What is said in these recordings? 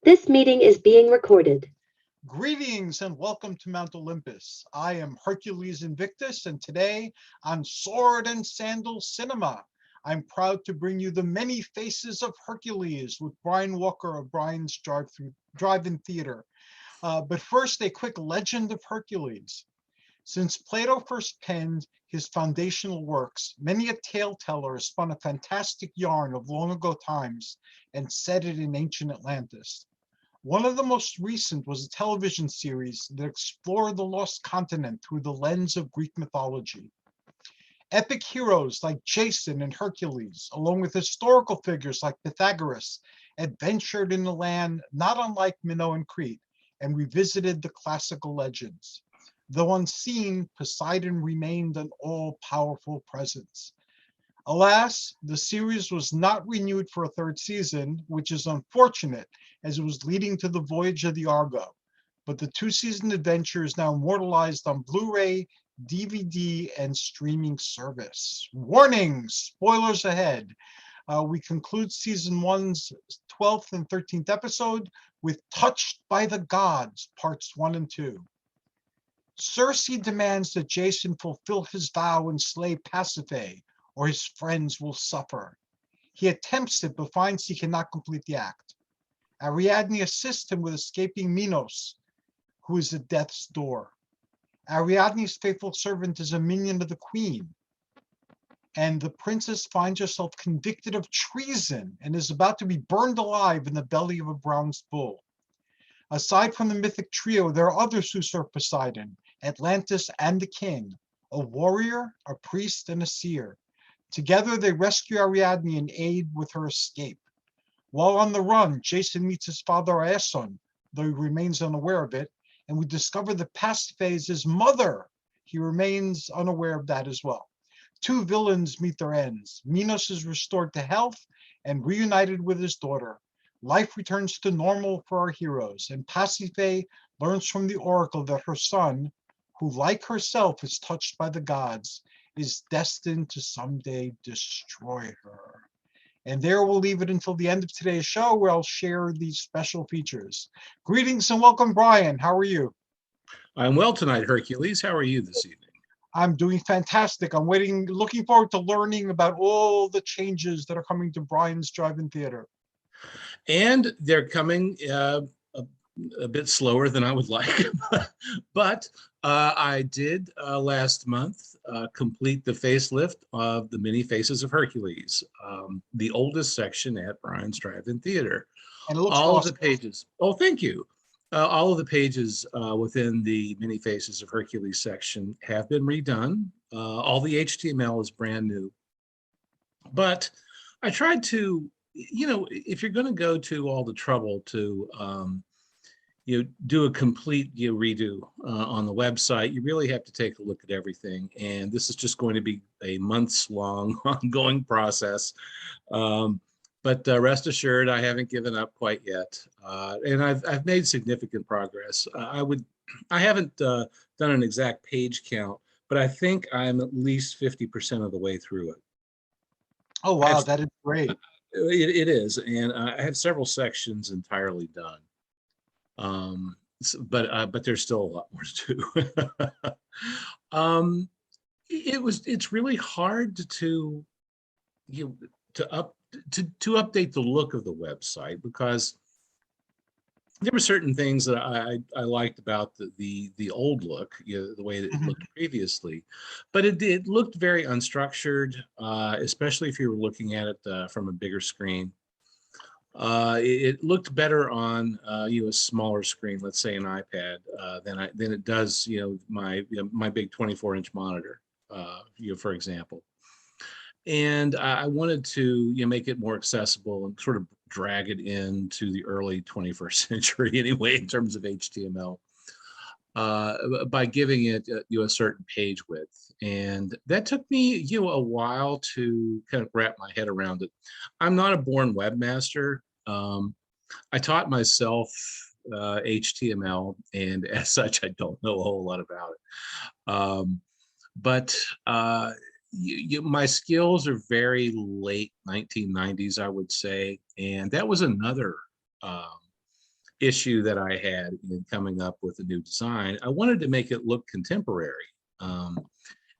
This meeting is being recorded. Greetings and welcome to Mount Olympus. I am Hercules Invictus, and today on Sword and Sandal Cinema, I'm proud to bring you the many faces of Hercules with Brian Walker of Brian's Drive-In Theater. But first, a quick legend of Hercules. Since Plato first penned his foundational works, many a tale teller has spun a fantastic yarn of long ago times and set it in ancient Atlantis. One of the most recent was a television series that explored the lost continent through the lens of Greek mythology. Epic heroes like Jason and Hercules, along with historical figures like Pythagoras, adventured in a land not unlike Minoan Crete and revisited the classical legends. Though unseen, Poseidon remained an all-powerful presence. Alas, the series was not renewed for a third season, which is unfortunate as it was leading to the voyage of the Argo. But the two-season adventure is now immortalized on Blu-ray, DVD, and streaming service. Warning, spoilers ahead. We conclude season one's 12th and 13th episode with Touched by the Gods, parts 1 and 2. Circe demands that Jason fulfill his vow and slay Pasiphae, or his friends will suffer. He attempts it, but finds he cannot complete the act. Ariadne assists him with escaping Minos, who is at death's door. Ariadne's faithful servant is a minion of the queen, and the princess finds herself convicted of treason and is about to be burned alive in the belly of a bronze bull. Aside from the mythic trio, there are others who serve Poseidon, Atlantis and the king, a warrior, a priest, and a seer. Together, they rescue Ariadne and aid with her escape. While on the run, Jason meets his father Aeson, though he remains unaware of it, and we discover that Pasiphae is his mother. He remains unaware of that as well. Two villains meet their ends. Minos is restored to health and reunited with his daughter. Life returns to normal for our heroes, and Pasiphae learns from the oracle that her son, who like herself is touched by the gods, is destined to someday destroy her. And there we'll leave it until the end of today's show, where I'll share these special features. Greetings and welcome, Brian. How are you? I'm well tonight, Hercules. How are you this evening? I'm doing fantastic. I'm looking forward to learning about all the changes that are coming to Brian's Drive-In Theater. And they're coming a bit slower than I would like, but I did last month complete the facelift of the many faces of Hercules, the oldest section at Brian's Drive-In Theater. And it looks all awesome. of the pages. Oh, thank you. All of the pages within the many faces of Hercules section have been redone. All the HTML is brand new, but I tried to, if you're going to go to all the trouble to do a complete redo on the website, you really have to take a look at everything. And this is just going to be a months-long ongoing process. But rest assured, I haven't given up quite yet, and I've made significant progress. I haven't done an exact page count, but I think I'm at least 50% of the way through it. Oh wow, that is great. It is, and I have several sections entirely done. But there's still a lot more to do. It's really hard to update the look of the website, because there were certain things that I liked about the old look, the way that it looked previously, but it looked very unstructured, especially if you were looking at it from a bigger screen. It looked better on a smaller screen, let's say an iPad, than it does my big 24-inch monitor, for example. And I wanted to make it more accessible and sort of drag it into the early 21st century anyway in terms of HTML, by giving it a certain page width. And that took me a while to kind of wrap my head around it. I'm not a born webmaster. I taught myself HTML, and as such, I don't know a whole lot about it. But my skills are very late 1990s, I would say, and that was another issue that I had in coming up with a new design. I wanted to make it look contemporary.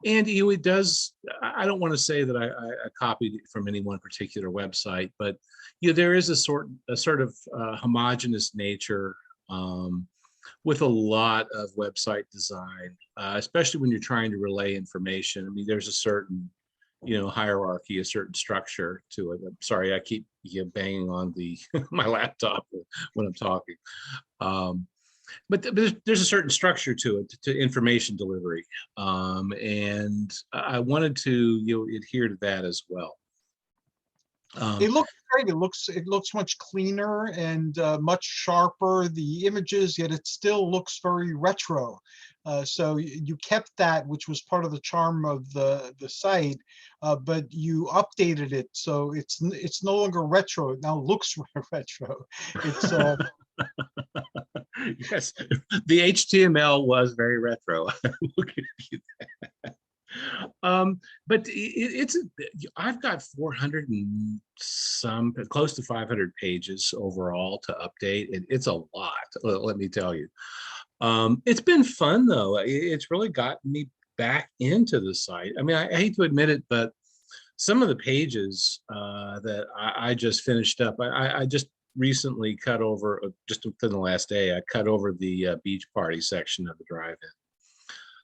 And it does, I don't want to say that I copied it from any one particular website, but there is a sort of homogeneous nature with a lot of website design, especially when you're trying to relay information. I mean, there's a certain, hierarchy, a certain structure to it. I'm sorry, I keep banging on the my laptop when I'm talking. But there's a certain structure to it, to information delivery, and I wanted to adhere to that as well. It looks great. It looks much cleaner and much sharper. The images, yet it still looks very retro. So you kept that, which was part of the charm of the site, but you updated it, so it's no longer retro. It now looks retro. It's yes, the HTML was very retro. We'll give you that. But I've got 400 and some, close to 500 pages overall to update, and it's a lot, let me tell you. It's been fun though. It's really gotten me back into the site. I mean, I hate to admit it, but some of the pages that I just finished up, I just recently cut over, just within the last day, I cut over the beach party section of the drive-in.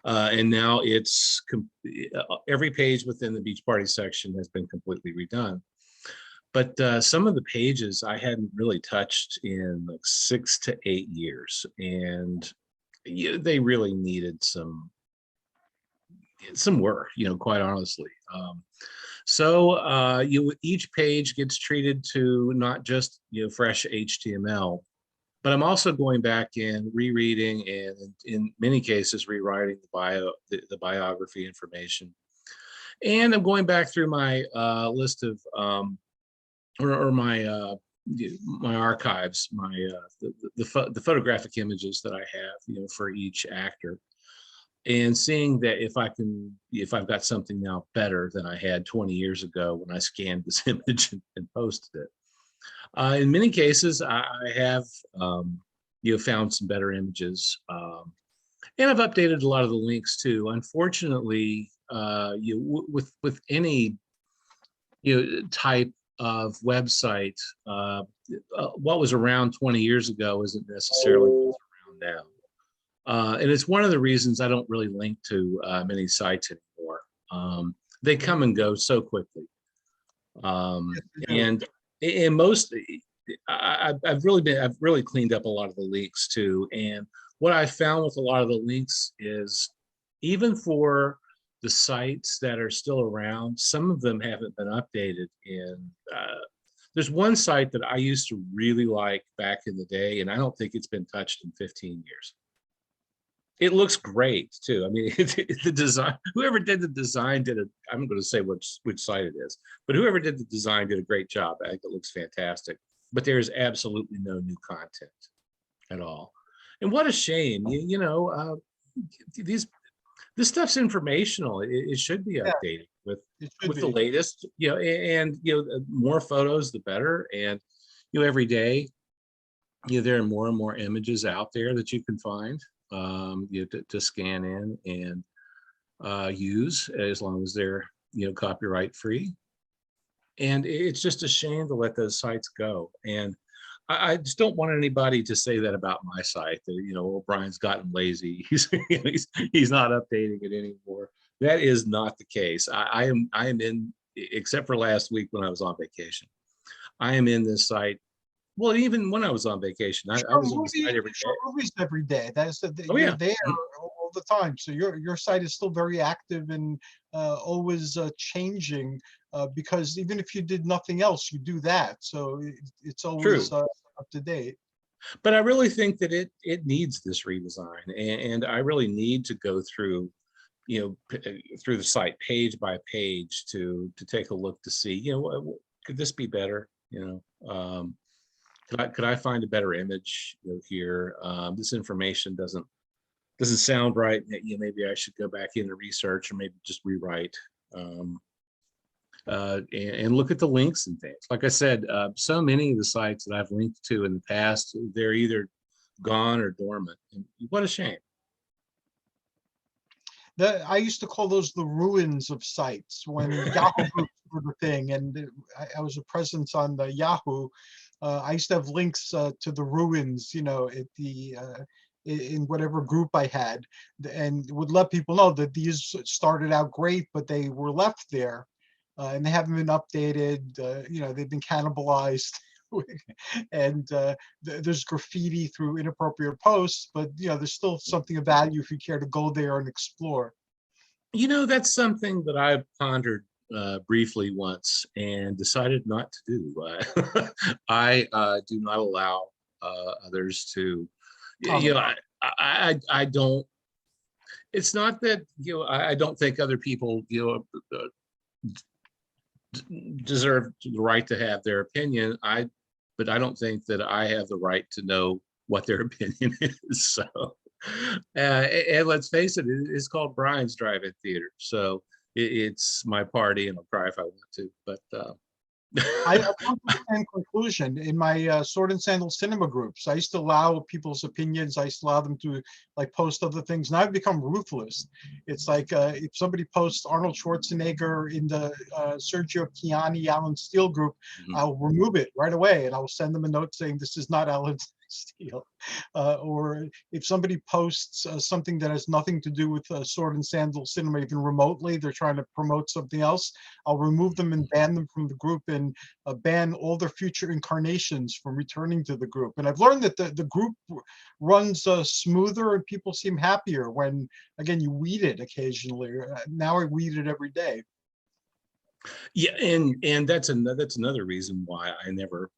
And now it's every page within the beach party section has been completely redone. But some of the pages I hadn't really touched in like 6 to 8 years, and they really needed some work, quite honestly. So each page gets treated to not just fresh HTML, but I'm also going back and rereading, and in many cases rewriting the biography information. And I'm going back through my list of my archives, the photographic images that I have, for each actor, and seeing that if I've got something now better than I had 20 years ago when I scanned this image and posted it. In many cases, I have found some better images, and I've updated a lot of the links too. Unfortunately, with any type of website, what was around 20 years ago isn't necessarily what's around now. And it's one of the reasons I don't really link to many sites anymore. They come and go so quickly. And most, I've really cleaned up a lot of the links too. And what I found with a lot of the links is, even for the sites that are still around, some of them haven't been updated. And there's one site that I used to really like back in the day, and I don't think it's been touched in 15 years. It looks great too. I mean, the design, whoever did the design I'm going to say which site it is, but whoever did the design did a great job. I think it looks fantastic, but there's absolutely no new content at all. And what a shame. This stuff's informational. It should be updated with the latest, and more photos, the better. And every day, there are more and more images out there that you can find, to scan in and use, as long as they're copyright free. And it's just a shame to let those sites go. And I just don't want anybody to say that about my site, that Brian's gotten lazy, he's not updating it anymore. That is not the case. I am in, except for last week when I was on vacation, I am in this site. Well, even when I was on vacation, I was on the site every day. Movies every day. That's You're there all the time. So your site is still very active and always changing, because even if you did nothing else, you do that. So it's always up to date. But I really think that it needs this redesign, and I really need to go through, through the site page by page to take a look to see, could this be better? Could I find a better image here? This information doesn't sound right. Maybe I should go back into research, or maybe just rewrite, and look at the links and things. Like I said, so many of the sites that I've linked to in the past, they're either gone or dormant. And what a shame. I used to call those the ruins of sites when Yahoo groups were the thing, and I was a presence on the Yahoo. I used to have links to the ruins, at the in whatever group I had, and would let people know that these started out great, but they were left there, and they haven't been updated. They've been cannibalized. And there's graffiti through inappropriate posts, but there's still something of value if you care to go there and explore. That's something that I pondered briefly once and decided not to do. I do not allow others to, I don't, it's not that, I don't think other people, deserve the right to have their opinion. But I don't think that I have the right to know what their opinion is. So, and let's face it, it's called Brian's Drive-In Theater. So it's my party, and I'll cry if I want to. But I come to the same conclusion in my Sword and Sandal cinema groups. I used to allow people's opinions. I used to allow them to post other things. Now I've become ruthless. It's like if somebody posts Arnold Schwarzenegger in the Sergio Chiani, Alan Steele group, I'll remove it right away, and I'll send them a note saying this is not Alan Steele. Or if somebody posts something that has nothing to do with Sword and Sandal cinema, even remotely, they're trying to promote something else, I'll remove them and ban them from the group, and ban all their future incarnations from returning to the group. And I've learned that the group runs smoother, and people seem happier when, again, you weed it occasionally. Now I weed it every day. Yeah, and that's another reason why I never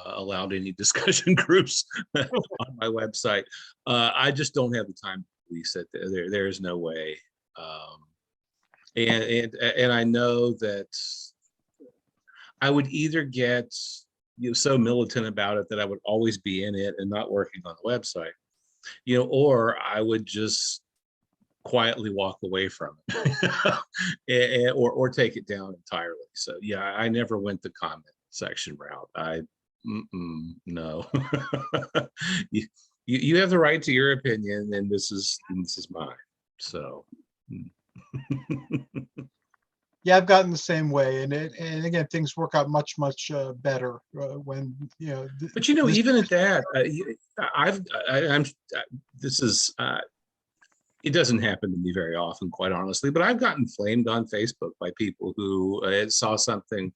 allowed any discussion groups on my website. I just don't have the time to police it. There's no way. And I know that I would either get so militant about it that I would always be in it and not working on the website, or I would just quietly walk away from it or take it down entirely. So yeah, I never went the comment section route. No. you have the right to your opinion, and this is mine. So yeah, I've gotten the same way, and again, things work out much better when But even at that, this is. It doesn't happen to me very often, quite honestly, but I've gotten flamed on Facebook by people who saw something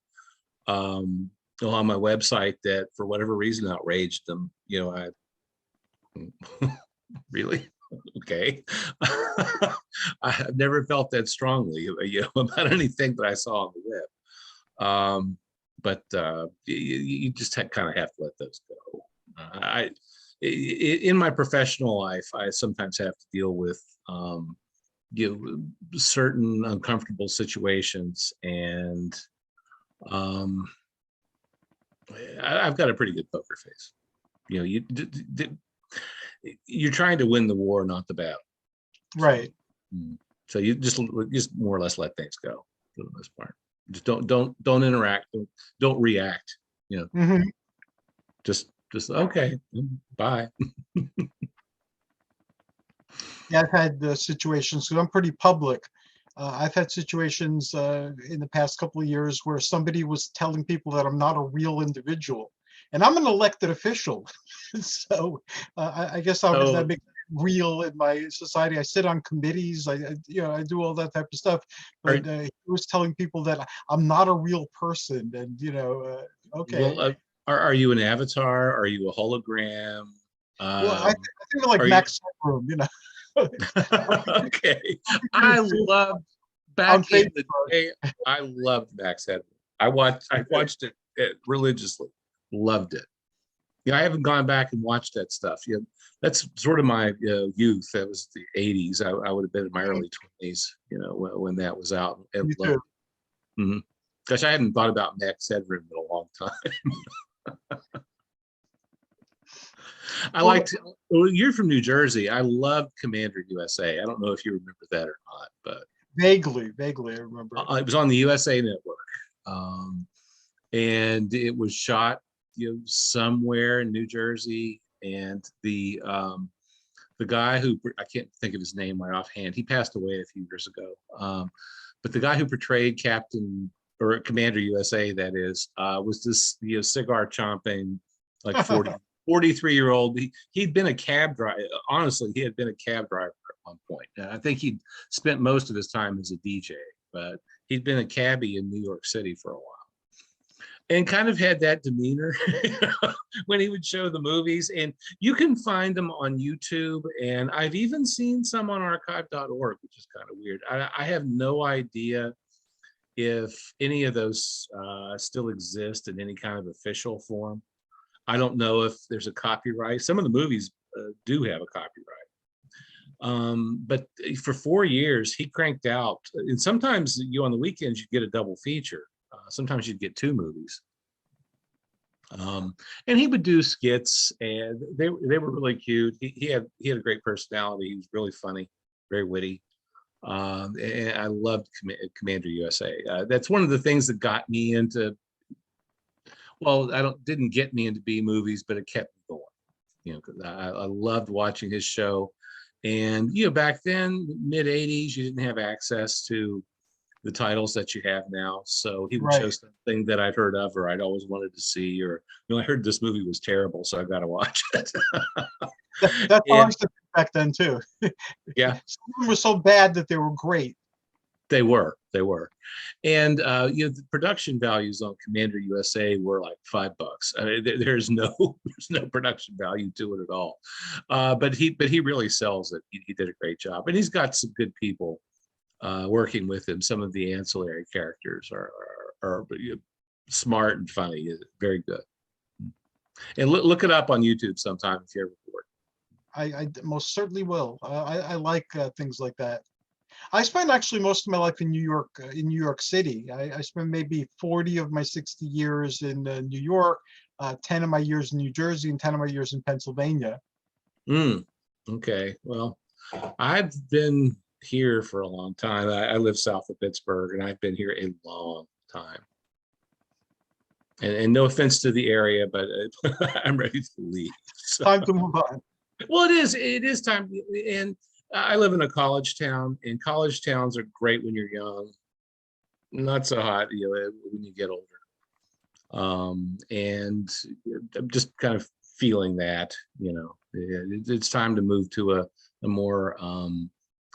on my website that, for whatever reason, outraged them. I really okay. I've never felt that strongly, about anything that I saw on the web. But you just kind of have to let those go. In my professional life, I sometimes have to deal with certain uncomfortable situations, and I've got a pretty good poker face. You're trying to win the war, not the battle. Right. So you just more or less let things go for the most part. Just don't interact. Don't react. Just okay, bye. Yeah, I've had situations, because I'm pretty public. I've had situations in the past couple of years where somebody was telling people that I'm not a real individual, and I'm an elected official. So I guess I was that big real in my society. I sit on committees. I do all that type of stuff. But he was telling people that I'm not a real person, and okay. Well, are you an avatar? Are you a hologram? Well, I think of like Max Headroom, Okay. I loved back in the day. I loved Max Headroom. I watched it religiously. Loved it. I haven't gone back and watched that stuff. That's sort of my youth. That was the 80s. I would have been in my early 20s, when that was out. Me too. Mm-hmm. Gosh, I hadn't thought about Max Headroom in a long time. You're from New Jersey. I loved Commander USA. I don't know if you remember that or not, but vaguely I remember. It was on the USA Network, and it was shot, somewhere in New Jersey, and the guy who, I can't think of his name right offhand, he passed away a few years ago. But the guy who portrayed Captain or Commander USA, that is, was this cigar chomping, like 43-year-old. He'd been a cab driver. Honestly, he had been a cab driver at one point. I think he'd spent most of his time as a DJ, but he'd been a cabbie in New York City for a while. And kind of had that demeanor when he would show the movies. And you can find them on YouTube. And I've even seen some on archive.org, which is kind of weird. I have no idea if any of those still exist in any kind of official form. I don't know if there's a copyright. Some of the movies do have a copyright. But for 4 years, he cranked out, and sometimes on the weekends, you get a double feature. Sometimes you'd get 2 movies. And he would do skits, and they were really cute. He had a great personality. He was really funny, very witty. And I loved Commander USA. That's one of the things that got me into, well, didn't get me into B movies, but it kept me going. Because I loved watching his show. And back then, mid 80s, you didn't have access to the titles that you have now. So he would show something that I'd heard of or I'd always wanted to see, or I heard this movie was terrible, so I got to watch it. That's always the back then too. Yeah, some of them were so bad that they were great. They were. And the production values on Commander USA were like $5. I mean, there's no production value to it at all. But he really sells it. He did a great job, and he's got some good people working with him. Some of the ancillary characters are smart and funny. Very good. And look it up on YouTube sometime if you're ever bored. I most certainly will. I like things like that. I spent actually most of my life in New York City. I spent maybe 40 of my 60 years in New York, 10 of my years in New Jersey, and 10 of my years in Pennsylvania. Okay. Well, I've been here for a long time. I live south of Pittsburgh, and I've been here a long time. And no offense to the area, but I'm ready to leave. So. Time to move on. Well, it is time. And I live in a college town, and college towns are great when you're young, not so hot, when you get older. And I'm just kind of feeling that, it's time to move to a more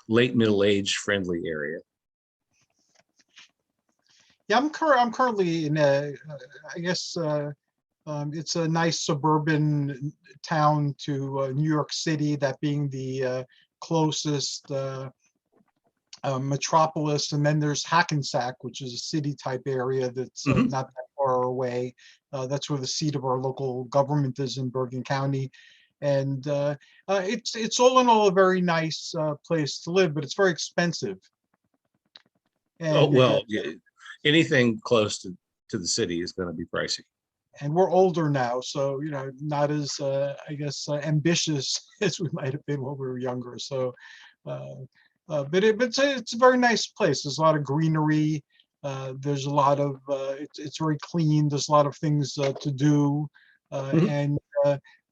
late middle-age friendly area. Yeah, I'm currently in I guess it's a nice suburban town to New York City, that being the closest metropolis. And then there's Hackensack, which is a city type area that's not that far away. That's where the seat of our local government is, in Bergen County. And it's all in all a very nice place to live, but it's very expensive. And, yeah. Anything close to the city is going to be pricey. And we're older now, so not as I guess ambitious as we might have been when we were younger. So, but it's a very nice place. There's a lot of greenery. There's a lot of it's very clean. There's a lot of things to do, and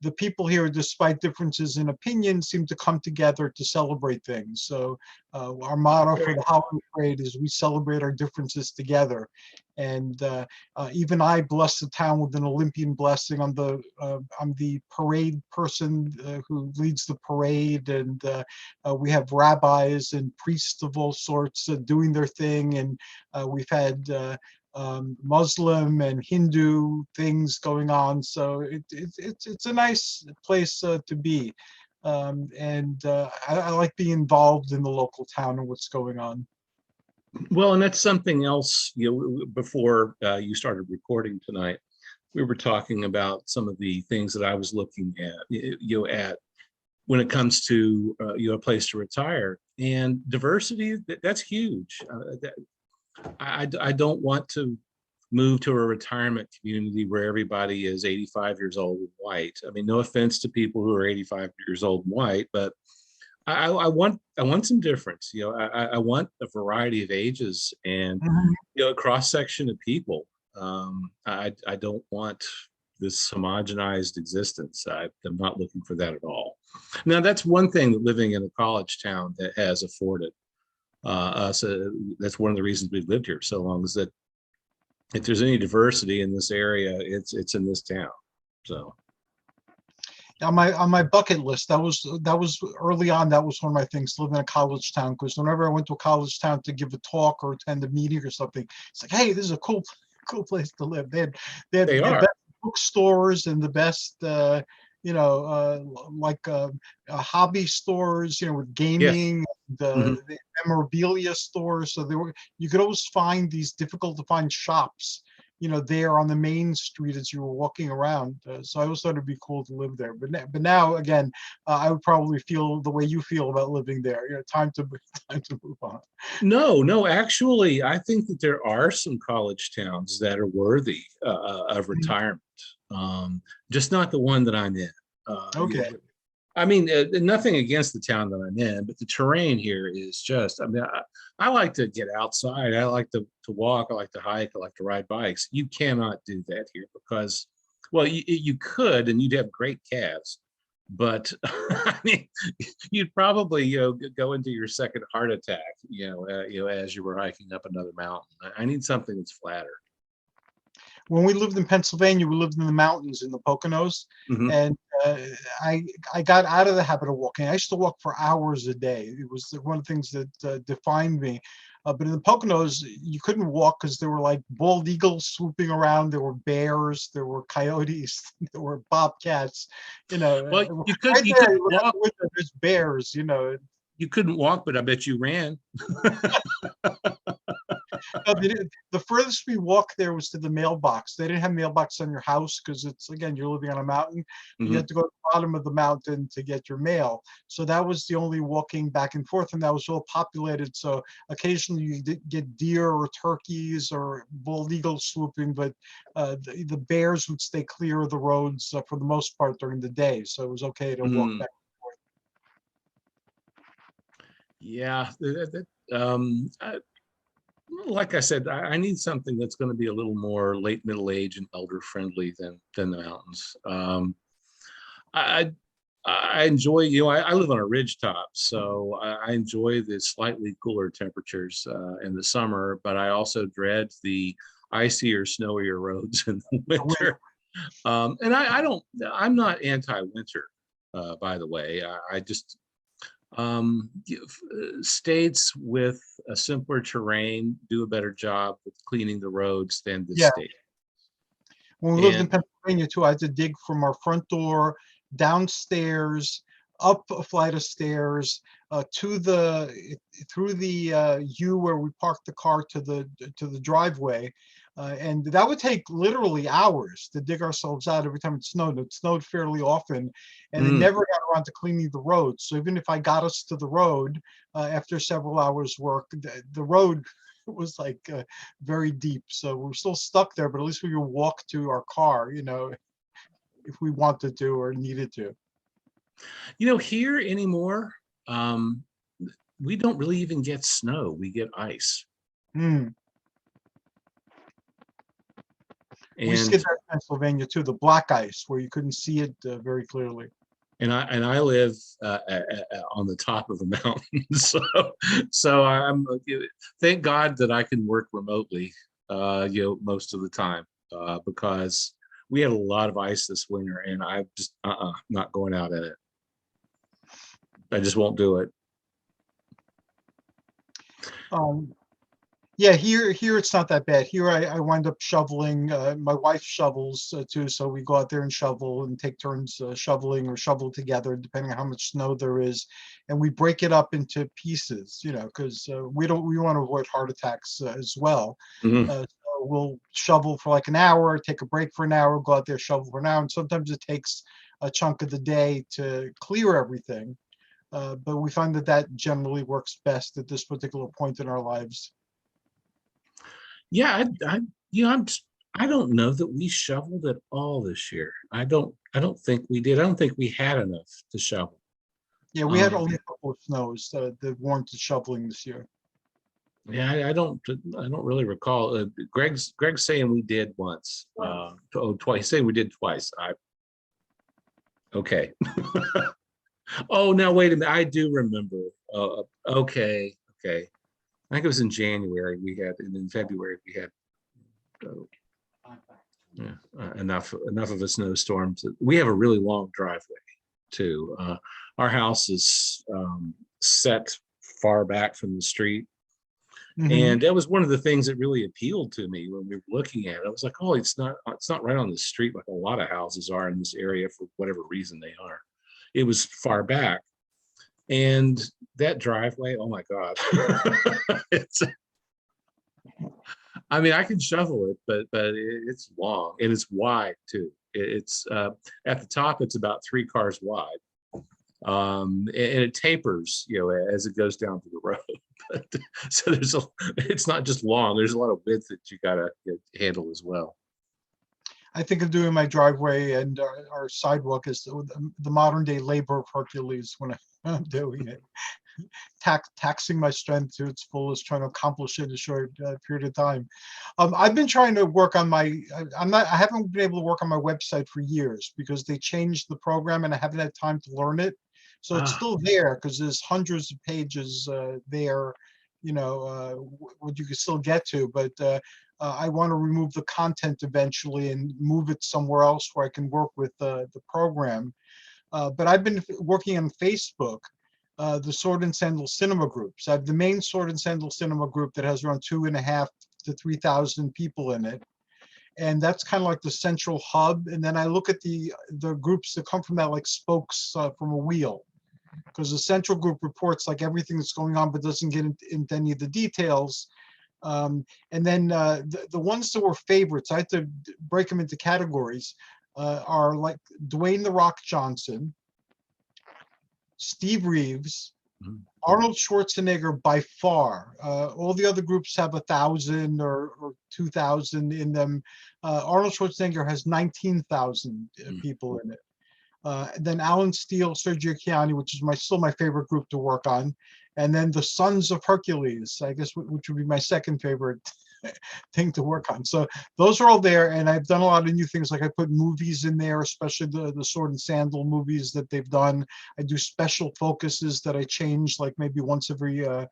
the people here, despite differences in opinion, seem to come together to celebrate things. So our motto for the holiday parade is, we celebrate our differences together. And even I bless the town with an Olympian blessing. I'm the parade person who leads the parade, and we have rabbis and priests of all sorts doing their thing. And we've had Muslim and Hindu things going on, so it's a nice place to be, and I like being involved in the local town and what's going on. Well, and that's something else. Before you started recording tonight, we were talking about some of the things that I was looking at, when it comes to a place to retire, and diversity. That's huge. I don't want to move to a retirement community where everybody is 85 years old and white. I mean, no offense to people who are 85 years old and white, but I want some difference. I want a variety of ages and a cross section of people. I don't want this homogenized existence. I'm not looking for that at all. Now, that's one thing that living in a college town that has afforded us. That's one of the reasons we've lived here so long, is that if there's any diversity in this area, it's in this town. So On my bucket list, that was early on. That was one of my things, to live in a college town, because whenever I went to a college town to give a talk or attend a meeting or something, it's like, hey, this is a cool place to live. They had they the are. best bookstores and the best hobby stores, with Yes. gaming, the memorabilia stores. So you could always find these difficult to find shops, there on the main street as you were walking around. So I always thought it'd be cool to live there. But now again, I would probably feel the way you feel about living there. Time to move on. No, actually, I think that there are some college towns that are worthy of retirement. Just not the one that I'm in. Okay. I mean, nothing against the town that I'm in, but the terrain here is just, I mean, I like to get outside. I like to walk. I like to hike. I like to ride bikes. You cannot do that here because, well, you could, and you'd have great calves, but I mean, you'd probably, go into your second heart attack, as you were hiking up another mountain. I need something that's flatter. When we lived in Pennsylvania, we lived in the mountains in the Poconos, and I got out of the habit of walking. I used to walk for hours a day. It was one of the things that defined me. But in the Poconos, you couldn't walk because there were like bald eagles swooping around. There were bears. There were coyotes. There were bobcats. Well, you right couldn't there, walk. there's bears. You couldn't walk, but I bet you ran. No, the furthest we walked there was to the mailbox. They didn't have mailbox on your house because you're living on a mountain. You had to go to the bottom of the mountain to get your mail. So that was the only walking back and forth, and that was well populated. So occasionally you get deer or turkeys or bald eagles swooping, but the bears would stay clear of the roads for the most part during the day. So it was okay to walk back and forth. Yeah. Like I said, I need something that's going to be a little more late middle age and elder friendly than the mountains. I enjoy, I live on a ridge top, so I enjoy the slightly cooler temperatures in the summer, but I also dread the icier, snowier roads in the winter. And I'm not anti-winter, by the way. I just states with a simpler terrain do a better job with cleaning the roads than the state. When we lived in Pennsylvania too, I had to dig from our front door downstairs, up a flight of stairs, through the U where we parked the car to the driveway. And that would take literally hours to dig ourselves out every time it snowed. It snowed fairly often, and it never got around to cleaning the road. So even if I got us to the road after several hours work, the road was like very deep. So we're still stuck there, but at least we could walk to our car, if we wanted to or needed to. Here anymore, we don't really even get snow. We get ice. We used to get that in Pennsylvania too, the black ice where you couldn't see it very clearly. And I live on the top of a mountain, so I'm thank God that I can work remotely, most of the time, because we had a lot of ice this winter, and I just not going out in it. I just won't do it. Yeah, here it's not that bad. Here I wind up shoveling. My wife shovels too, so we go out there and shovel and take turns shoveling or shovel together, depending on how much snow there is, and we break it up into pieces, because we want to avoid heart attacks as well. So we'll shovel for like an hour, take a break for an hour, go out there, shovel for an hour, and sometimes it takes a chunk of the day to clear everything. But we find that generally works best at this particular point in our lives. Yeah, I don't know that we shoveled at all this year. I don't think we did. I don't think we had enough to shovel. Yeah, we had only a couple of snows that warranted shoveling this year. Yeah, I don't really recall. Greg's saying we did once. Twice. Saying we did twice. Okay. Oh, now wait a minute. I do remember. Okay. Okay. I think it was in January we had, and in February we had yeah, enough of a snowstorm. We have a really long driveway too. Our house is set far back from the street. And that was one of the things that really appealed to me when we were looking at it. I was like, oh, it's not right on the street like a lot of houses are in this area for whatever reason they are. It was far back. And that driveway, oh my God. I mean, I can shovel it, but it's long and it's wide too. It's at the top, it's about 3 cars wide. And it tapers, as it goes down to the road. So it's not just long, there's a lot of width that you gotta handle as well. I think of doing my driveway and our sidewalk as the modern day labor of Hercules when I'm doing it. Taxing my strength to its fullest, trying to accomplish it in a short period of time. I've been trying to work on I haven't been able to work on my website for years because they changed the program and I haven't had time to learn it. So it's still there because there's hundreds of pages there, what you can still get to, but I want to remove the content eventually and move it somewhere else where I can work with the program. But I've been working on Facebook, the Sword and Sandal Cinema groups. I have the main Sword and Sandal Cinema group that has around 2,500 to 3,000 people in it. And that's kind of like the central hub. And then I look at the groups that come from that, like spokes from a wheel, because the central group reports like everything that's going on, but doesn't get into any of the details. And then the ones that were favorites, I had to break them into categories, are like Dwayne "The Rock" Johnson, Steve Reeves, Arnold Schwarzenegger by far. All the other groups have 1,000 or 2,000 in them. Arnold Schwarzenegger has 19,000 people in it. Then Alan Steele, Sergio Chiani, which is still my favorite group to work on. And then the Sons of Hercules, I guess, which would be my second favorite thing to work on. So those are all there, and I've done a lot of new things. Like I put movies in there, especially the Sword and Sandal movies that they've done. I do special focuses that I change, like maybe once every a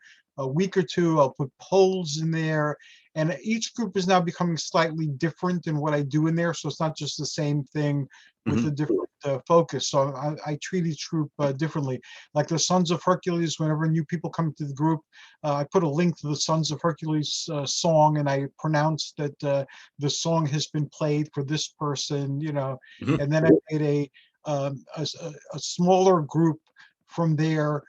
week or two. I'll put polls in there, and each group is now becoming slightly different in what I do in there. So it's not just the same thing with a different focus. So I treat each group differently. Like the Sons of Hercules, whenever new people come to the group, I put a link to the Sons of Hercules song, and I pronounce that the song has been played for this person, and then I made a smaller group from there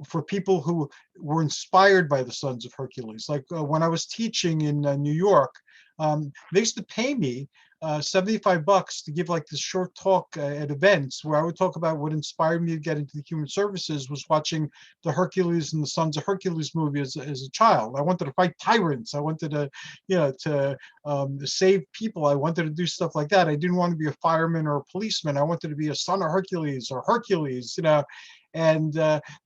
for people who were inspired by the Sons of Hercules. Like when I was teaching in New York, they used to pay me $75 to give like this short talk at events where I would talk about what inspired me to get into the human services was watching the Hercules and the Sons of Hercules movie as a child. I wanted to fight tyrants. I wanted to, to save people. I wanted to do stuff like that. I didn't want to be a fireman or a policeman. I wanted to be a son of Hercules or Hercules, and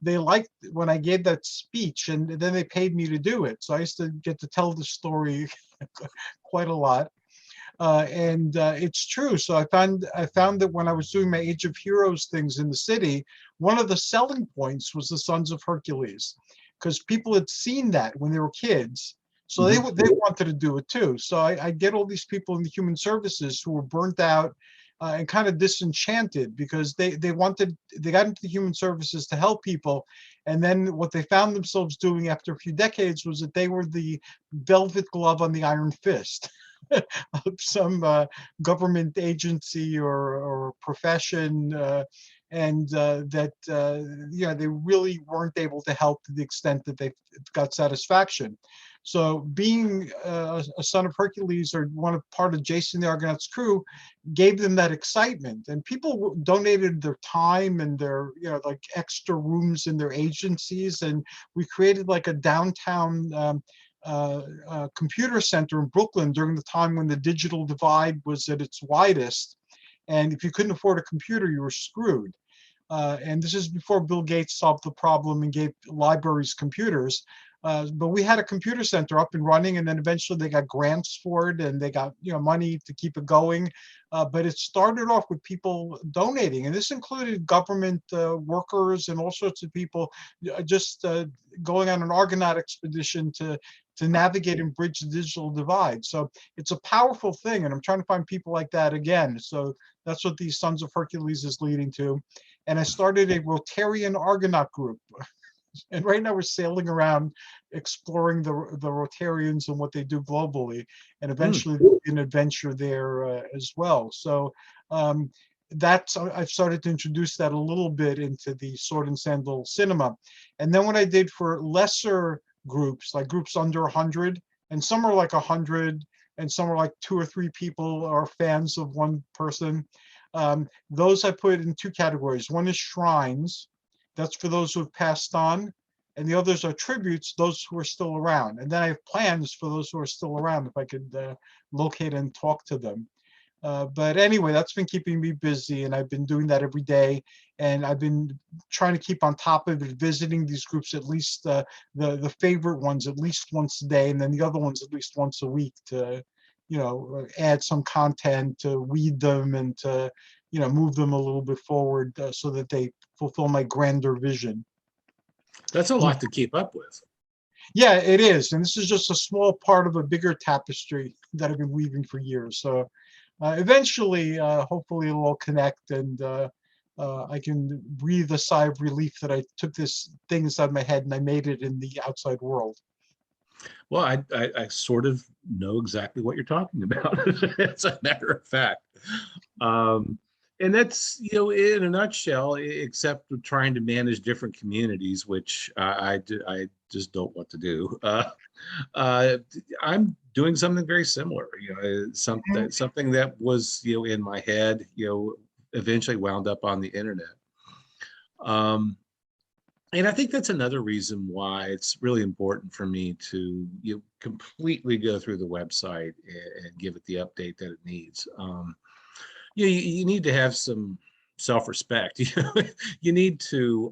they liked when I gave that speech, and then they paid me to do it. So I used to get to tell the story quite a lot. And it's true. So I found that when I was doing my Age of Heroes things in the city, one of the selling points was the Sons of Hercules, because people had seen that when they were kids. So they wanted to do it too. So I get all these people in the human services who were burnt out and kind of disenchanted because they got into the human services to help people. And then what they found themselves doing after a few decades was that they were the velvet glove on the iron fist of some government agency or profession, and that they really weren't able to help to the extent that they got satisfaction. So being a son of Hercules or part of Jason the Argonaut's crew gave them that excitement, and people donated their time and their like extra rooms in their agencies, and we created like a downtown computer center in Brooklyn during the time when the digital divide was at its widest. And if you couldn't afford a computer, you were screwed. And this is before Bill Gates solved the problem and gave libraries computers. But we had a computer center up and running, and then eventually they got grants for it, and they got money to keep it going. But it started off with people donating, and this included government workers and all sorts of people just going on an Argonaut expedition to navigate and bridge the digital divide. So it's a powerful thing, and I'm trying to find people like that again. So that's what these Sons of Hercules is leading to. And I started a Rotarian Argonaut group. And right now we're sailing around exploring the Rotarians and what they do globally, and eventually there'll be an adventure there as well. So that's I've started to introduce that a little bit into the Sword and Sandal cinema. And then what I did for lesser groups, like groups under 100, and some are like 100, and some are like 2 or 3 people are fans of one person. Those I put in 2 categories. One is shrines. That's for those who have passed on, and the others are tributes, those who are still around. And then I have plans for those who are still around, if I could locate and talk to them. But anyway, that's been keeping me busy, and I've been doing that every day. And I've been trying to keep on top of it, visiting these groups, at least the favorite ones at least once a day, and then the other ones at least once a week, to add some content, to weed them, and to move them a little bit forward, so that they fulfill my grander vision. That's a lot to keep up with. Yeah, it is. And this is just a small part of a bigger tapestry that I've been weaving for years. So eventually, hopefully it'll all connect, and I can breathe a sigh of relief that I took this thing inside my head and I made it in the outside world. Well, I sort of know exactly what you're talking about, as a matter of fact. And that's, in a nutshell, except trying to manage different communities, which I just don't want to do. I'm doing something very similar, something that was, in my head, eventually wound up on the internet. And I think that's another reason why it's really important for me to completely go through the website and give it the update that it needs. You need to have some self-respect. You need to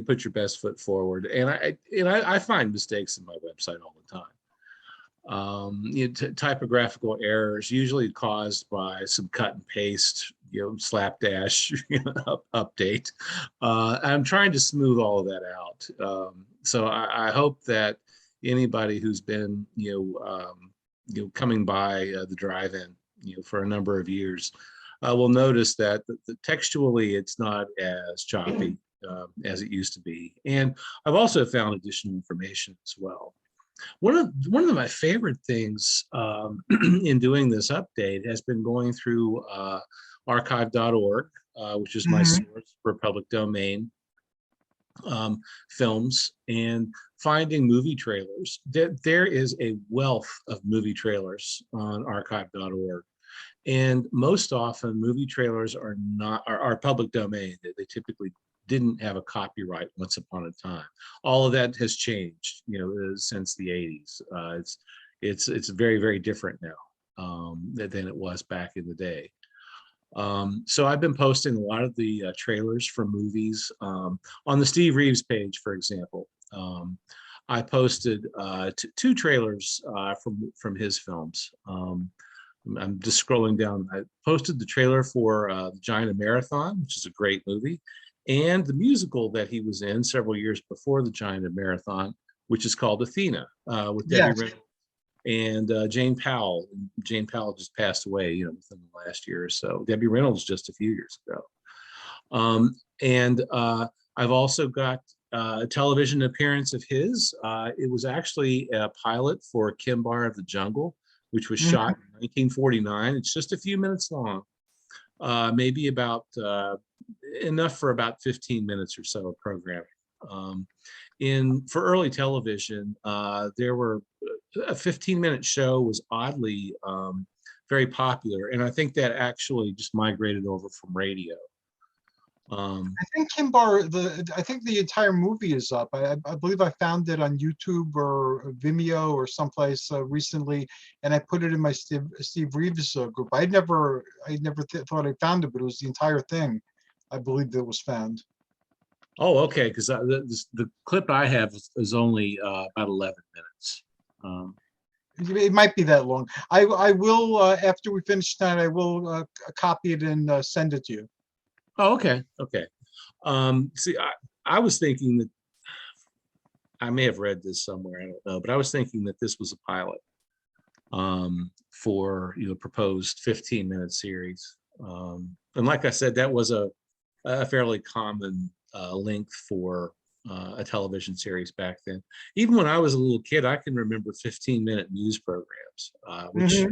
put your best foot forward. And I find mistakes in my website all the time. Typographical errors, usually caused by some cut and paste, slapdash update. I'm trying to smooth all of that out. So I hope that anybody who's been coming by the drive-in for a number of years will notice that textually it's not as choppy as it used to be. And I've also found additional information as well. One of my favorite things in doing this update has been going through archive.org, which is my source for public domain films, and finding movie trailers. There is a wealth of movie trailers on archive.org. And most often, movie trailers are public domain. They typically didn't have a copyright once upon a time. All of that has changed, since the 80s. It's very, very different now than it was back in the day. So I've been posting a lot of the trailers from movies on the Steve Reeves page, for example. I posted 2 trailers from his films. I'm just scrolling down. I posted the trailer for the Giant Marathon, which is a great movie, and the musical that he was in several years before the Giant Marathon, which is called Athena, with Debbie Reynolds and Jane Powell. Jane Powell just passed away, within the last year or so. Debbie Reynolds just a few years ago. And I've also got a television appearance of his. It was actually a pilot for Kimbar of the Jungle, which was shot in 1949. It's just a few minutes long, maybe about enough for about 15 minutes or so of programming. For early television, there were a 15-minute show was oddly very popular, and I think that actually just migrated over from radio. I think I think the entire movie is up. I believe I found it on YouTube or Vimeo or someplace recently, and I put it in my Steve Reeves group. I never thought I found it, but it was the entire thing. I believe that was found. Oh, okay, because the clip I have is only about 11 minutes. It might be that long. I will, after we finish tonight, I will copy it and send it to you. Oh, okay, okay. See, I was thinking that I may have read this somewhere, I don't know, but I was thinking that this was a pilot for proposed 15-minute series. And like I said, that was a fairly common length for a television series back then. Even when I was a little kid, I can remember 15-minute news programs, which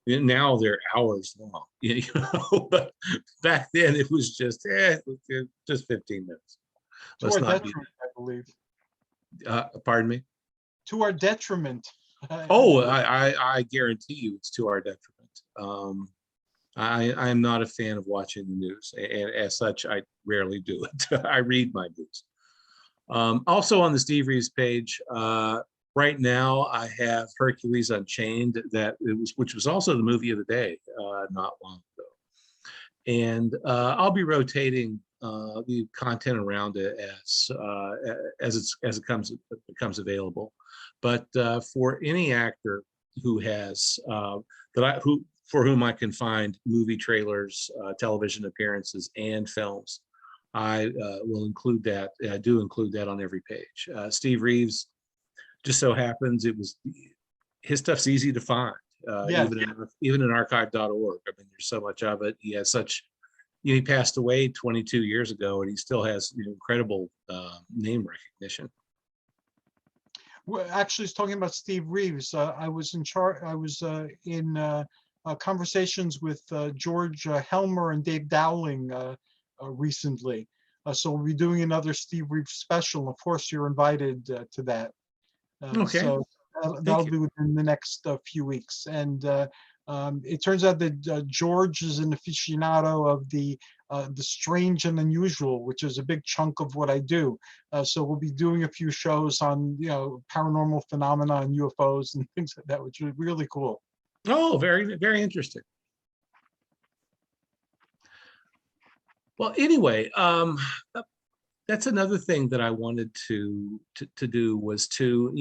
now they're hours long. But back then it was just 15 minutes. To Let's our not be, detriment, I believe. pardon me. To our detriment. Oh, I guarantee you it's to our detriment. I am not a fan of watching the news, and as such, I rarely do it. I read my news. Also on the Steve Reeves page, right now I have Hercules Unchained, which was also the movie of the day not long ago, and I'll be rotating the content around it as it becomes available. But for any actor who has for whom I can find movie trailers, television appearances, and films, I will include that. I do include that on every page. Steve Reeves, just so happens his stuff's easy to find, Yes. even in archive.org. I mean, there's so much of it. He has such, he passed away 22 years ago, and he still has incredible name recognition. Well, actually, talking about Steve Reeves, I was in charge. I was in conversations with George Helmer and Dave Dowling recently. So we'll be doing another Steve Reeves special. Of course, you're invited to that. Okay. So that'll be within the next few weeks. And it turns out that George is an aficionado of the strange and unusual, which is a big chunk of what I do. So we'll be doing a few shows on paranormal phenomena and UFOs and things like that, which is really cool. Oh, very, very interesting. Well, anyway, that's another thing that I wanted to do was to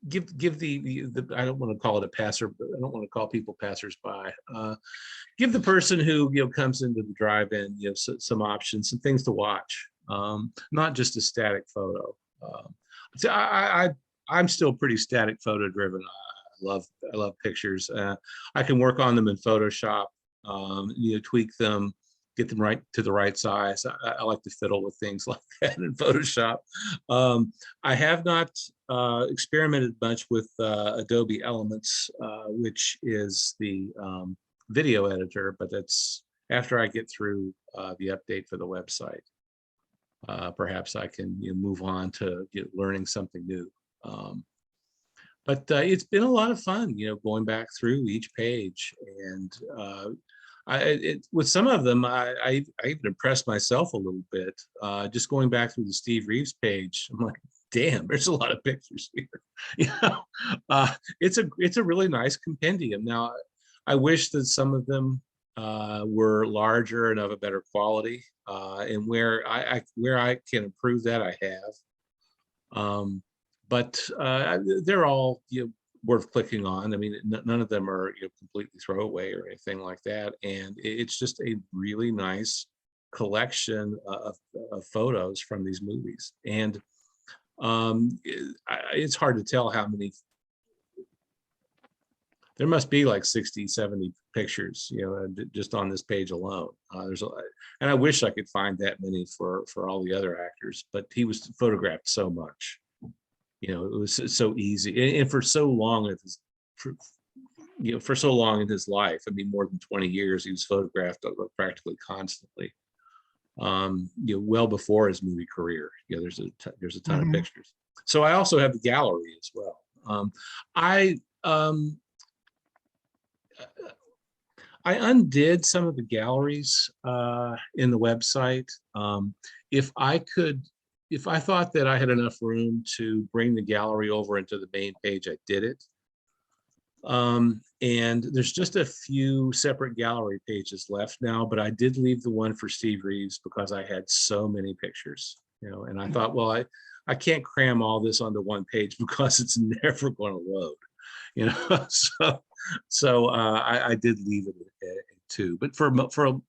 give the I don't want to call it a passer, but I don't want to call people passersby. Give the person who comes into the drive-in some options, some things to watch, not just a static photo. So I'm still pretty static photo driven. I love pictures. I can work on them in Photoshop, tweak them, get them right to the right size. I like to fiddle with things like that in Photoshop. I have not experimented much with Adobe Elements, which is the video editor, but that's after I get through the update for the website. Perhaps I can move on to learning something new. But it's been a lot of fun, going back through each page, and with some of them, I even impressed myself a little bit. Just going back through the Steve Reeves page, I'm like, damn, there's a lot of pictures here. It's a really nice compendium. Now, I wish that some of them were larger and of a better quality, and where I can improve that, I have. But they're all worth clicking on. I mean, none of them are completely throwaway or anything like that. And it's just a really nice collection of photos from these movies. And it's hard to tell how many. There must be like 60, 70 pictures, just on this page alone. And I wish I could find that many for all the other actors, but he was photographed so much. It was so easy, and for so long for so long in his life, I mean, more than 20 years, he was photographed practically constantly. Well before his movie career, there's a ton of pictures. So I also have the gallery as well. I undid some of the galleries in the website. If I thought that I had enough room to bring the gallery over into the main page, I did it. And there's just a few separate gallery pages left now, but I did leave the one for Steve Reeves because I had so many pictures, and I thought, well, I can't cram all this onto one page because it's never going to load, I did leave it at two, but for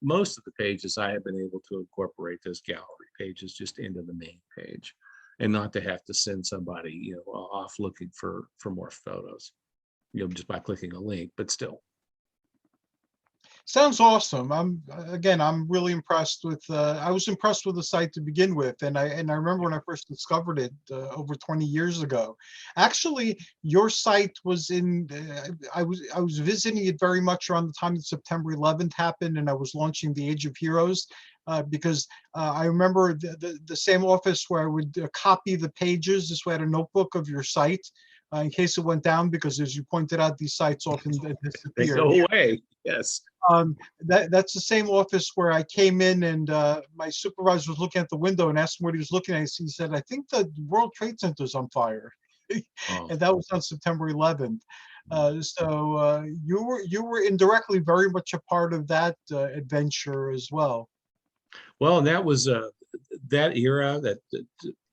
most of the pages, I have been able to incorporate those gallery pages just into the main page and not to have to send somebody, off looking for more photos. Just by clicking a link, but still. Sounds awesome. I'm really impressed with. I was impressed with the site to begin with, and I remember when I first discovered it over 20 years ago. Actually, your site was in. I was visiting it very much around the time that September 11th happened, and I was launching the Age of Heroes. Because I remember the same office where I would copy the pages. This way, I had a notebook of your site. In case it went down, because as you pointed out, these sites often disappear. They go away. Yes. That's the same office where I came in, and my supervisor was looking at the window and asked him what he was looking at. He said, "I think the World Trade Center is on fire," and that was on September 11th. So you were indirectly very much a part of that adventure as well. Well, that was that era, that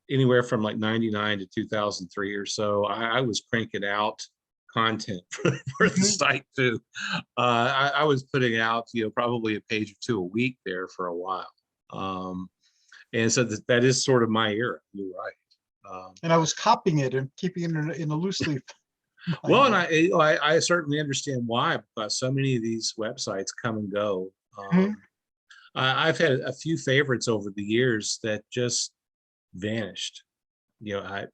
anywhere from like 99 to 2003 or so, I was cranking out content for the site too. I was putting out, probably a page or two a week there for a while. And so that is sort of my era. You're right. And I was copying it and keeping it in a loose leaf. Well, and I certainly understand why, because so many of these websites come and go. I've had a few favorites over the years that just vanished. I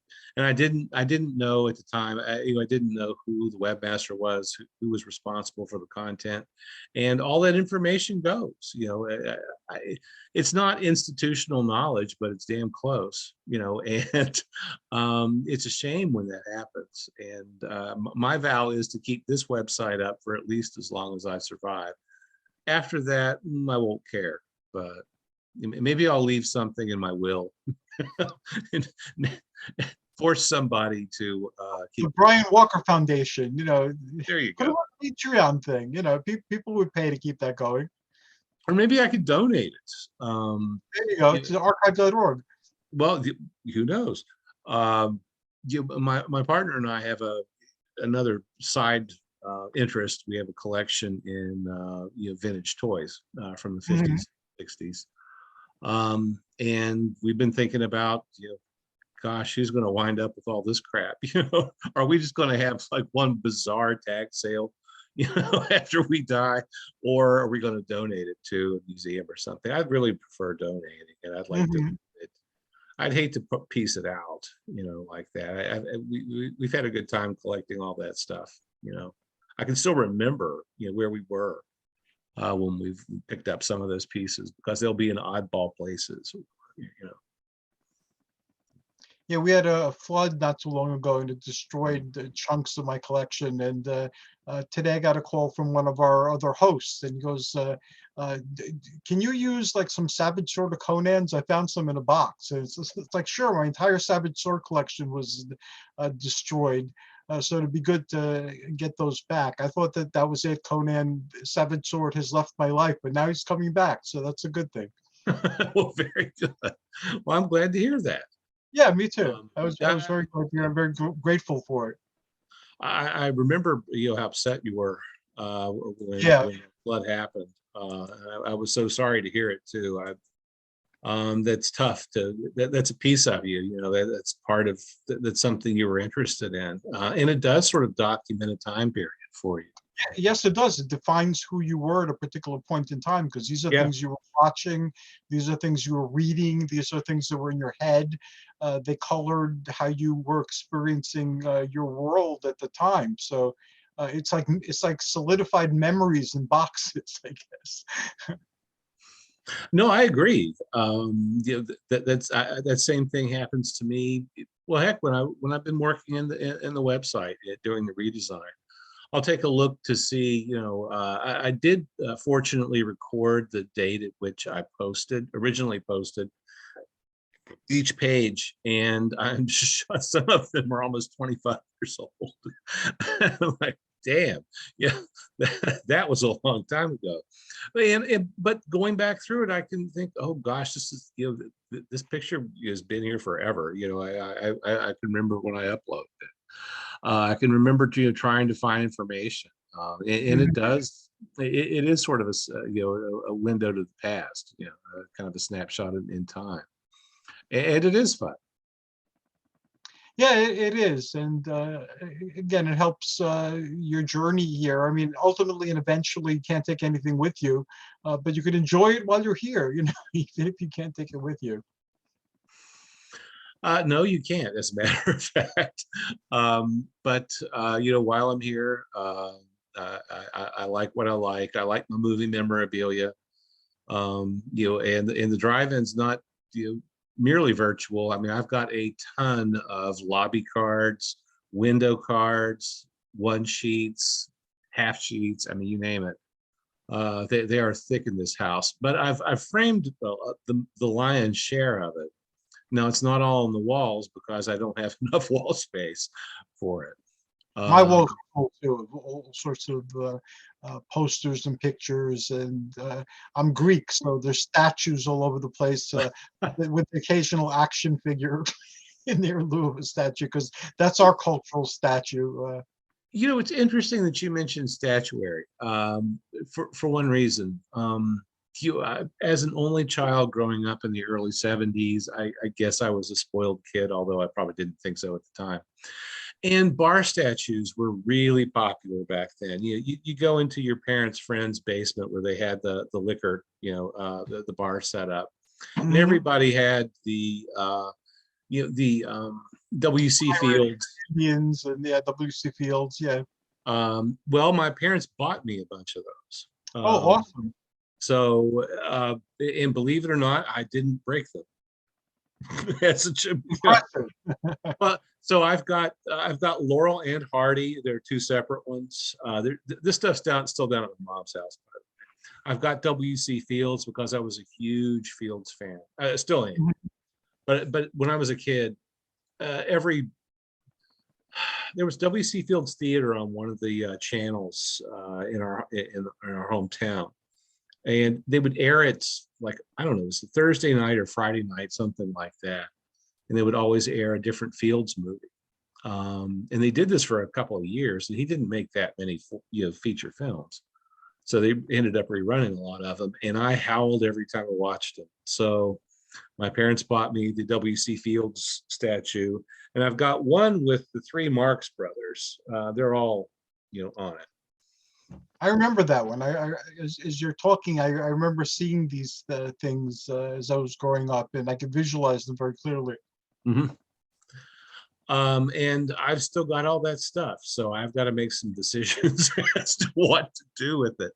didn't know at the time. I didn't know who the webmaster was, who was responsible for the content, and all that information goes. It's not institutional knowledge, but it's damn close. And it's a shame when that happens. And my vow is to keep this website up for at least as long as I survive. After that, I won't care, but maybe I'll leave something in my will and force somebody to keep the Brian Walker Foundation. There you put go. a Patreon thing. People would pay to keep that going. Or maybe I could donate it. There you go, to archive.org. Well, who knows? My partner and I have another side interest. We have a collection in vintage toys from the 50s, 60s. And we've been thinking about, gosh, who's going to wind up with all this crap? Are we just going to have like one bizarre tag sale, after we die, or are we going to donate it to a museum or something? I'd really prefer donating, and I'd like to. I'd hate to piece it out, like that. We've had a good time collecting all that stuff. I can still remember, where we were when we've picked up some of those pieces, because they'll be in oddball places. Yeah, we had a flood not too long ago, and it destroyed chunks of my collection. And today I got a call from one of our other hosts, and he goes, "Can you use like some Savage Sword of Conan's? I found some in a box." And it's like, sure, my entire Savage Sword collection was destroyed. So it'd be good to get those back. I thought that was it. Conan Savage Sword has left my life, but now he's coming back, so that's a good thing. Well, very good. Well, I'm glad to hear that. Yeah, me too. I was very glad to hear. I'm very grateful for it. I remember, how upset you were when the flood happened. I was so sorry to hear it too. That's tough that's a piece of you, that's part of that's something you were interested in, and it does sort of document a time period for you. Yes, it does. It defines who you were at a particular point in time, because these are things you were watching, these are things you were reading, these are things that were in your head. They colored how you were experiencing your world at the time. So it's like solidified memories in boxes, I guess. No, I agree. That same thing happens to me. Well, heck, when I've been working in the website doing the redesign, I'll take a look to see. I did fortunately record the date at which I originally posted each page, and I'm just some of them are almost 25 years old. Like, damn, yeah, that was a long time ago. But going back through it, I can think, oh gosh, this is, this picture has been here forever. I can remember when I uploaded it. I can remember trying to find information, and it does. It is sort of a window to the past, kind of a snapshot in time, and it is fun. Yeah, it is. And again, it helps your journey here. I mean, ultimately and eventually you can't take anything with you, but you can enjoy it while you're here, even if you can't take it with you. No, you can't, as a matter of fact. But while I'm here, I like what I like. I like my movie memorabilia. And the drive-in's not merely virtual. I mean, I've got a ton of lobby cards, window cards, one sheets, half sheets. I mean, you name it. They are thick in this house. But I've framed the lion's share of it. Now, it's not all on the walls because I don't have enough wall space for it. My walls are full too, of all sorts of posters and pictures, and I'm Greek, so there's statues all over the place with the occasional action figure in there in lieu of a statue, because that's our cultural statue. It's interesting that you mentioned statuary for one reason. As an only child growing up in the early 70s, I guess I was a spoiled kid, although I probably didn't think so at the time. And bar statues were really popular back then. You go into your parents' friend's basement where they had the liquor, the bar set up, and everybody had the W.C. Fields. Indians and W.C. Fields, yeah. Well, my parents bought me a bunch of those. Oh, awesome. So, and believe it or not, I didn't break them. That's but so I've got Laurel and Hardy. They're two separate ones. This stuff's still down at my mom's house. But I've got W.C. Fields because I was a huge Fields fan. Still am. But when I was a kid, there was W.C. Fields Theater on one of the channels in our hometown. And they would air it like, I don't know, it was a Thursday night or Friday night, something like that. And they would always air a different Fields movie. And they did this for a couple of years, and he didn't make that many feature films. So they ended up rerunning a lot of them. And I howled every time I watched them. So my parents bought me the W.C. Fields statue. And I've got one with the three Marx brothers. They're all, on it. I remember that one. As you're talking, I remember seeing these things as I was growing up, and I could visualize them very clearly. Mm-hmm. And I've still got all that stuff, so I've got to make some decisions as to what to do with it.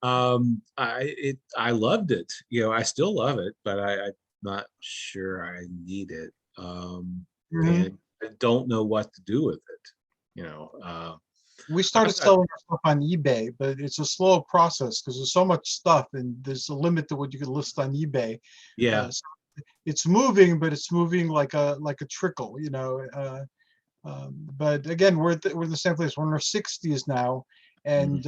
I loved it. I still love it, but I'm not sure I need it. And I don't know what to do with it. We started selling our stuff on eBay, but it's a slow process because there's so much stuff, and there's a limit to what you can list on eBay. Yeah. So it's moving, but it's moving like a trickle, but again, we're in the same place. We're in our 60s now, and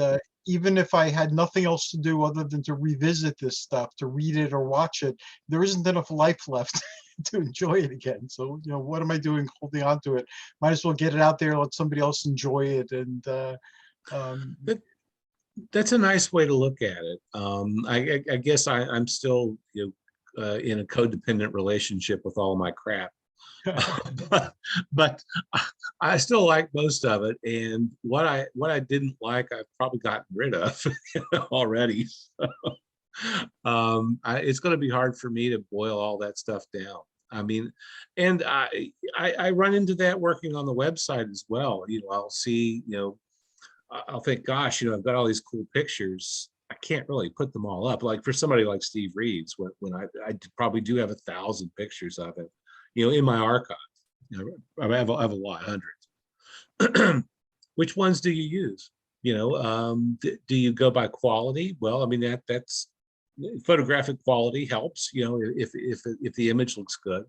even if I had nothing else to do other than to revisit this stuff, to read it or watch it, there isn't enough life left to enjoy it again. So, what am I doing holding on to it? Might as well get it out there, let somebody else enjoy it. And that's a nice way to look at it. I guess I'm still in a codependent relationship with all my crap. but I still like most of it, and what I didn't like, I've probably gotten rid of already. It's going to be hard for me to boil all that stuff down. I mean, and I run into that working on the website as well. I'll see, I'll think, gosh, I've got all these cool pictures. I can't really put them all up. Like for somebody like Steve Reeves, when I probably do have 1,000 pictures of it, in my archive. I have a lot, hundreds. Which ones do you use? Do you go by quality? Well, I mean, that's photographic quality helps, if the image looks good.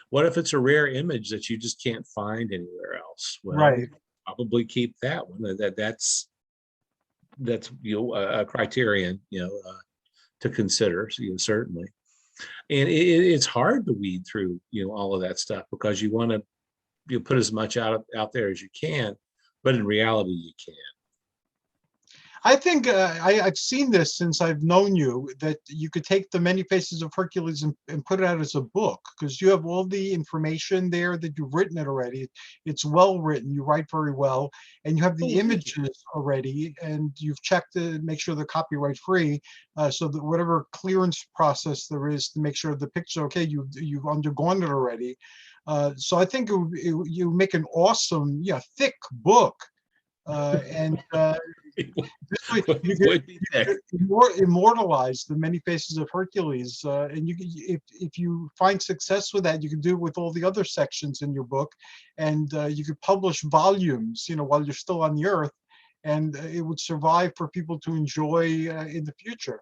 What if it's a rare image that you just can't find anywhere else? Well, right. probably keep that one. That's a criterion, to consider. So, certainly. And it's hard to weed through, all of that stuff, because you want to put as much out there as you can, but in reality you can't. I think I've seen this since I've known you, that you could take the Many Faces of Hercules and put it out as a book, because you have all the information there that you've written it already. It's well written. You write very well, and you have the images already, and you've checked to make sure they're copyright free, so that whatever clearance process there is to make sure the picture, okay, you've undergone it already. So I think you make an awesome, thick book. This way you could immortalize the Many Faces of Hercules, and if you find success with that, you can do it with all the other sections in your book, and you could publish volumes, while you're still on the earth, and it would survive for people to enjoy in the future.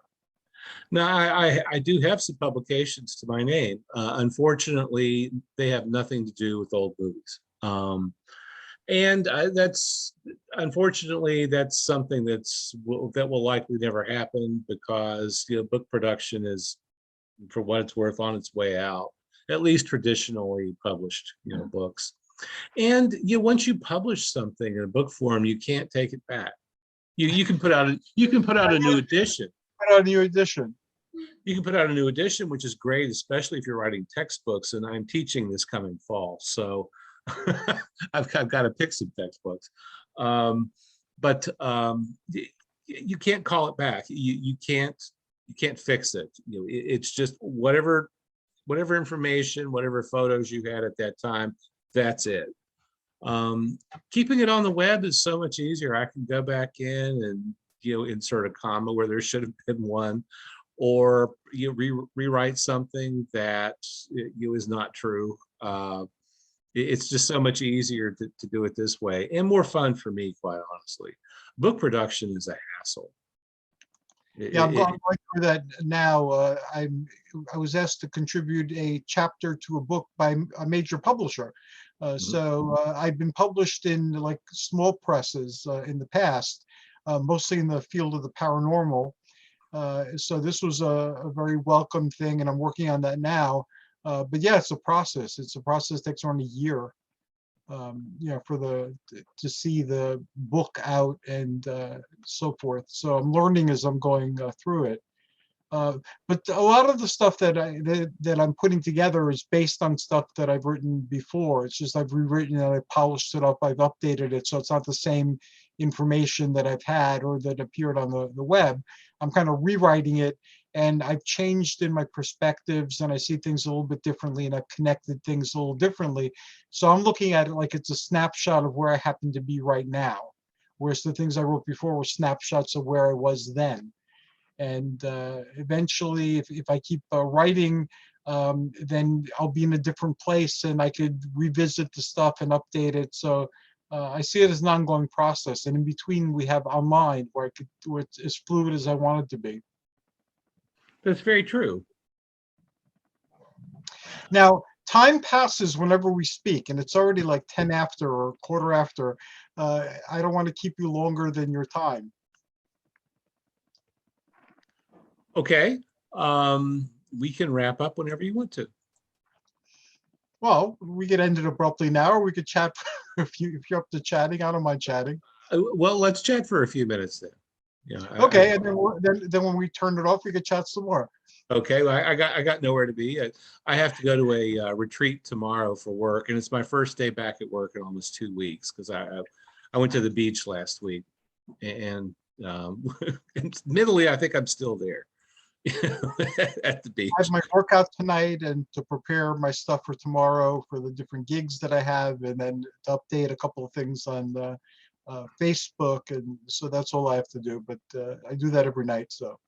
Now, I do have some publications to my name. Unfortunately, they have nothing to do with old movies. And that's, unfortunately, that's something that will likely never happen, because book production is, for what it's worth, on its way out, at least traditionally published books. And once you publish something in a book form, you can't take it back. You can put out a new edition. Put out a new edition. You can put out a new edition, which is great, especially if you're writing textbooks. And I'm teaching this coming fall, so I've got to pick some textbooks, but you can't call it back. You can't fix it. It's just whatever information, whatever photos you had at that time, that's it. Keeping it on the web is so much easier. I can go back in and insert a comma where there should have been one, or rewrite something that is not true. It's just so much easier to do it this way, and more fun for me, quite honestly. Book production is a hassle. I'm going through that now. I was asked to contribute a chapter to a book by a major publisher. So I've been published in like small presses in the past, mostly in the field of the paranormal. So this was a very welcome thing, and I'm working on that now. But yeah, it's a process. It's a process that takes around a year, to see the book out and so forth. So I'm learning as I'm going through it. But a lot of the stuff that I'm putting together is based on stuff that I've written before. It's just I've rewritten it, I've polished it up, I've updated it, so it's not the same information that I've had or that appeared on the web. I'm kind of rewriting it, and I've changed in my perspectives, and I see things a little bit differently, and I've connected things a little differently. So I'm looking at it like it's a snapshot of where I happen to be right now, whereas the things I wrote before were snapshots of where I was then. And eventually, if I keep writing, then I'll be in a different place, and I could revisit the stuff and update it. So I see it as an ongoing process. And in between, we have online, where it's as fluid as I want it to be. That's very true. Now, time passes whenever we speak, and it's already like 10 after or quarter after. I don't want to keep you longer than your time. Okay. We can wrap up whenever you want to. Well, we could end it abruptly now, or we could chat if you're up to chatting. I don't mind chatting. Well, let's chat for a few minutes then. Okay, and then when we turn it off, we could chat some more. Okay, well, I got nowhere to be. I have to go to a retreat tomorrow for work, and it's my first day back at work in almost 2 weeks, because I went to the beach last week, and admittedly, I think I'm still there at the beach. I have my workout tonight, and to prepare my stuff for tomorrow for the different gigs that I have, and then to update a couple of things on Facebook, and so that's all I have to do. But I do that every night. So.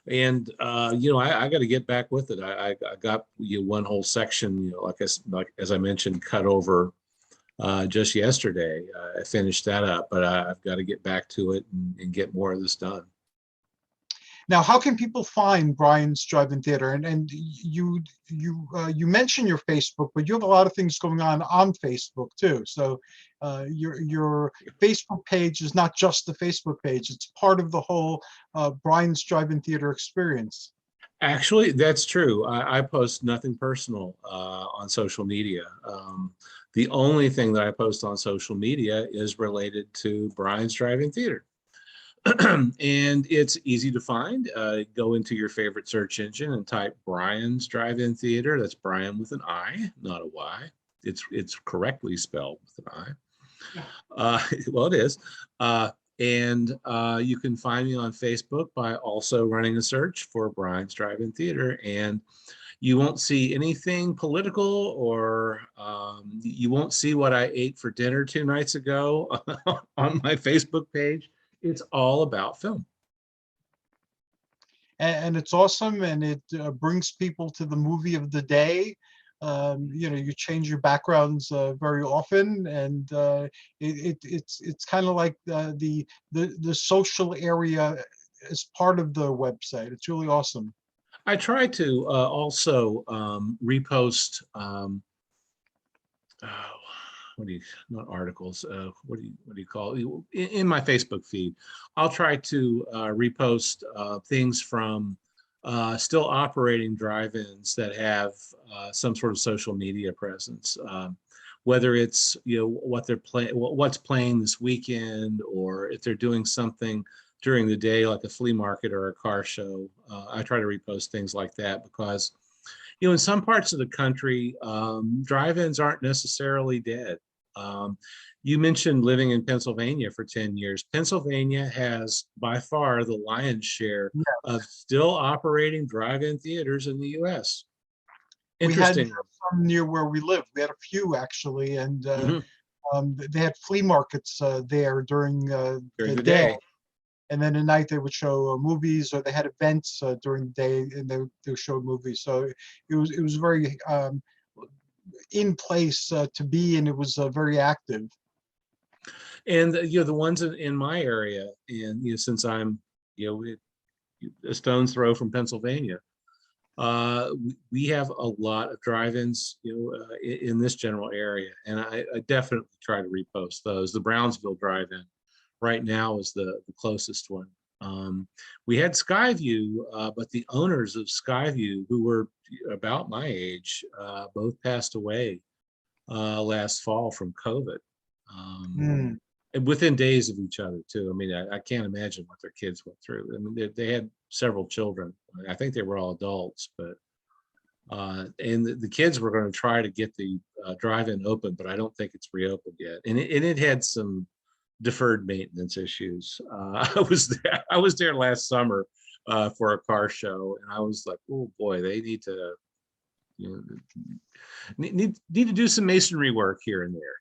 And I got to get back with it. I got one whole section, like as I mentioned, cut over just yesterday. I finished that up, but I've got to get back to it and get more of this done. Now, how can people find Brian's Drive-In Theater? And you mentioned your Facebook, but you have a lot of things going on Facebook too. So your Facebook page is not just the Facebook page; it's part of the whole Brian's Drive-In Theater experience. Actually, that's true. I post nothing personal on social media. The only thing that I post on social media is related to Brian's Drive-In Theater. And it's easy to find. Go into your favorite search engine and type Brian's Drive-In Theater. That's Brian with an I, not a Y. It's correctly spelled with an I. Well, it is. And you can find me on Facebook by also running a search for Brian's Drive-In Theater. And you won't see anything political, or you won't see what I ate for dinner 2 nights ago on my Facebook page. It's all about film. And it's awesome, and it brings people to the movie of the day. You change your backgrounds very often, and it's kind of like the social area as part of the website. It's really awesome. I try to also repost not articles, what do you call it, in my Facebook feed. I'll try to repost things from still operating drive-ins that have some sort of social media presence, whether it's what they're playing, what's playing this weekend, or if they're doing something during the day like a flea market or a car show. I try to repost things like that because in some parts of the country, drive-ins aren't necessarily dead. You mentioned living in Pennsylvania for 10 years. Pennsylvania has by far the lion's share of still operating drive-in theaters in the U.S. Interesting. We had some near where we live. We had a few actually, and they had flea markets there during the day. And then at night they would show movies, or they had events during the day, and they would show movies. So it was very in place to be, and it was very active. And the ones in my area, and since I'm a stone's throw from Pennsylvania, we have a lot of drive-ins in this general area, and I definitely try to repost those. The Brownsville drive-in right now is the closest one. We had Skyview, but the owners of Skyview, who were about my age, both passed away last fall from COVID. And within days of each other too. I mean, I can't imagine what their kids went through. I mean, they had several children. I think they were all adults, but and the kids were going to try to get the drive-in open, but I don't think it's reopened yet. And it had some deferred maintenance issues. I was there last summer for a car show, and I was like, oh boy, they need to need to do some masonry work here and there,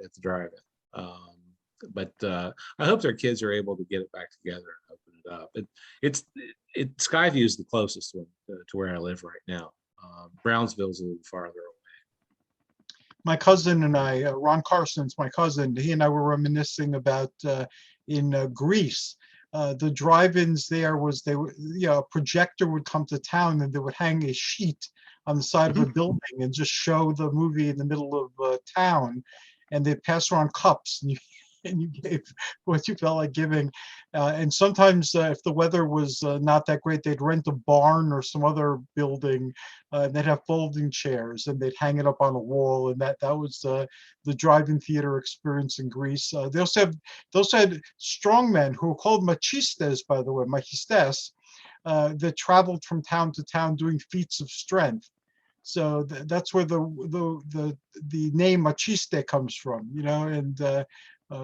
at the drive-in. But I hope their kids are able to get it back together and open it up. Skyview is the closest one to where I live right now. Brownsville's a little farther away. My cousin and I, Ron Carson's my cousin, he and I were reminiscing about in Greece. The drive-ins there was a projector would come to town, and they would hang a sheet on the side of a building and just show the movie in the middle of town, and they'd pass around cups, and you gave what you felt like giving. And sometimes if the weather was not that great, they'd rent a barn or some other building, and they'd have folding chairs, and they'd hang it up on a wall. And that was the drive-in theater experience in Greece. They also had strongmen who were called machistes, by the way, machistes, that traveled from town to town doing feats of strength. So that's where the name machiste comes from, and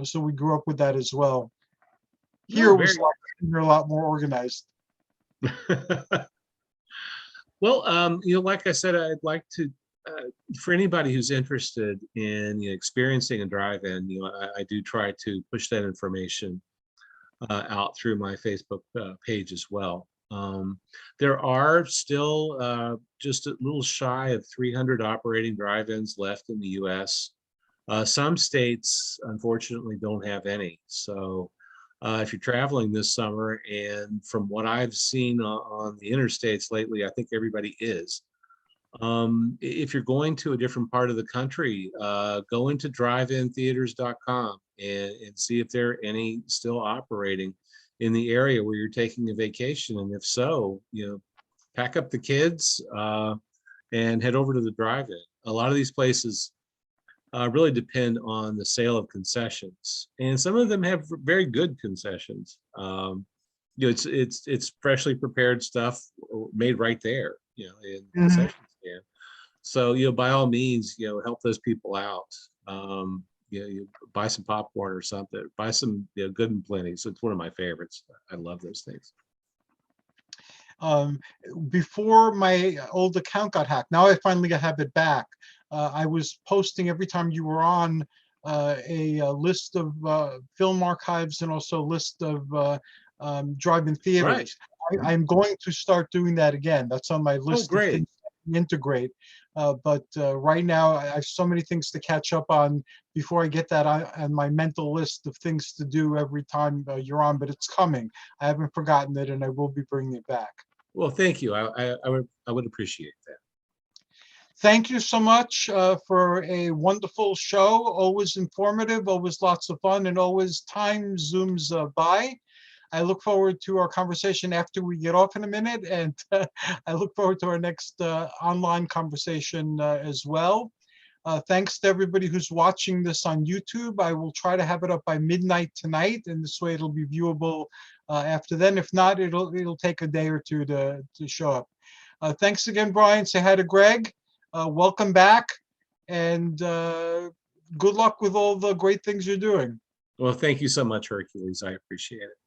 so we grew up with that as well. Here it was a lot more organized. Well, like I said, I'd like to, for anybody who's interested in experiencing a drive-in, I do try to push that information out through my Facebook page as well. There are still just a little shy of 300 operating drive-ins left in the U.S. Some states, unfortunately, don't have any. So if you're traveling this summer. And from what I've seen on the interstates lately, I think everybody is. If you're going to a different part of the country, go into driveintheaters.com and see if there are any still operating in the area where you're taking a vacation. And if so, pack up the kids and head over to the drive-in. A lot of these places really depend on the sale of concessions, and some of them have very good concessions. It's freshly prepared stuff made right there, in the concession stand. So by all means, help those people out. You buy some popcorn or something. Buy some Good and Plenty. So it's one of my favorites. I love those things. Before my old account got hacked, now I finally have it back. I was posting every time you were on a list of film archives and also a list of drive-in theaters. Right. I'm going to start doing that again. That's on my list of things to integrate. But right now, I have so many things to catch up on before I get that on my mental list of things to do every time you're on. But it's coming. I haven't forgotten it, and I will be bringing it back. Well, thank you. I would appreciate that. Thank you so much for a wonderful show. Always informative, always lots of fun, and always time zooms by. I look forward to our conversation after we get off in a minute, and I look forward to our next online conversation as well. Thanks to everybody who's watching this on YouTube. I will try to have it up by midnight tonight, and this way it'll be viewable after then. If not, it'll take a day or two to show up. Thanks again, Brian. Say hi to Greg. Welcome back, and good luck with all the great things you're doing. Well, thank you so much, Hercules. I appreciate it.